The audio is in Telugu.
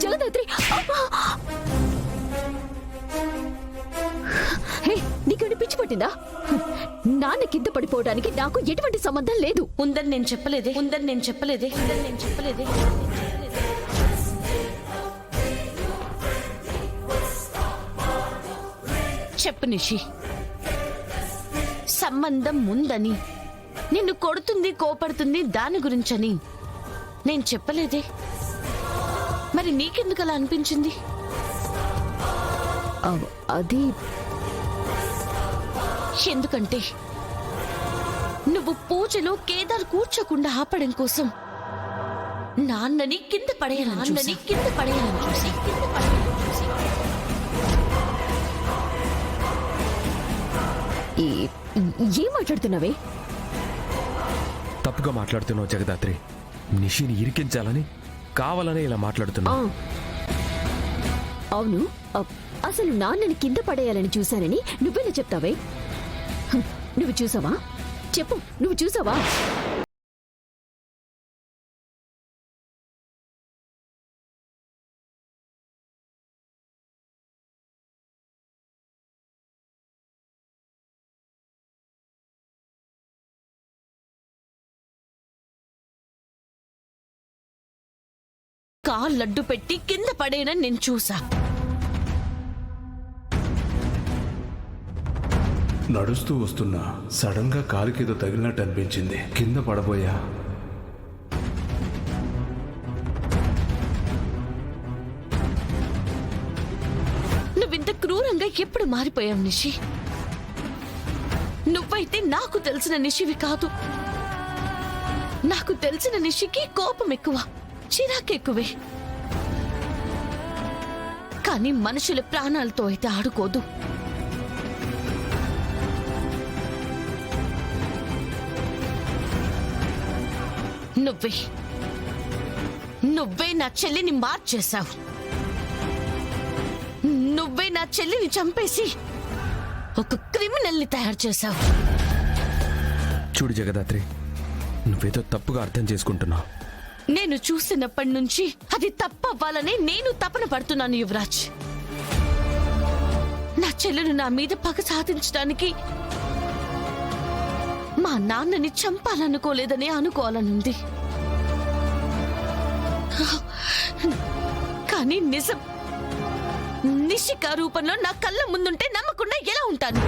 జగదాత్రి, నీకు పిచ్చి పట్టిందా? నాన్న కింద పడిపోవడానికి నాకు ఎటువంటి సంబంధం లేదు. ఉందని నేను చెప్పలేదే. చెప్పు నిషి, సంబంధం ఉందని, నిన్ను కొడుతుంది కోపడుతుంది దాని గురించని నేను చెప్పలేదే. మరి నీకెందుకు అలా అనిపించింది? అది ఎందుకంటే నువ్వు పూజలో కేదార్ కూర్చోకుండా ఆపడం కోసం నాన్నని కింద పడేయాలని చూసి ఏం మాట్లాడుతున్నావే? తప్పుగా మాట్లాడుతున్నావు జగదాత్రి. నిషిని ఇరికించాలని కావాలనే ఇలా మాట్లాడుతున్నావు. అవును, అసలు నాన్నని కింద పడేయాలని చూశానని నువ్వెలా చెప్తావే? నువ్వు చూసావా? చెప్పు, నువ్వు చూసావా? కాళ్ళడ్డు పెట్టి కింద పడేయనని నేను చూసా. నడుస్తూ వస్తున్నా సడన్ గా కాలికేదో తగిలినట్టు అనిపించింది. కింద పడబోయా. నువ్వింత క్రూరంగా ఎప్పుడు మారిపోయావు నిషి? నువ్వైతే నాకు తెలిసిన నిషివి కాదు. నాకు తెలిసిన నిషికి కోపం ఎక్కువ, చిరాకెక్కువే. కానీ మనుషుల ప్రాణాలతో అయితే ఆడుకోదు. నువ్వే నా చెల్లిని మార్చేశావు. నువ్వే నా చెల్లిని చంపేసి ఒక క్రిమినల్ని తయారు చేశావు. చూడు జగదాత్రి, నువ్వేదో తప్పుగా అర్థం చేసుకుంటున్నావు. నేను చూసినప్పటి నుంచి అది తప్పవ్వాలనే నేను తపన పడుతున్నాను యువరాజ్. నా చెల్లెలు నా మీద పగ సాధించడానికి మా నాన్నని చంపాలనుకోలేదని అనుకోవాలనుంది. కానీ నిజం నిషిక రూపంలో నా కళ్ళ ముందుంటే నమ్మకుండా ఎలా ఉంటాను?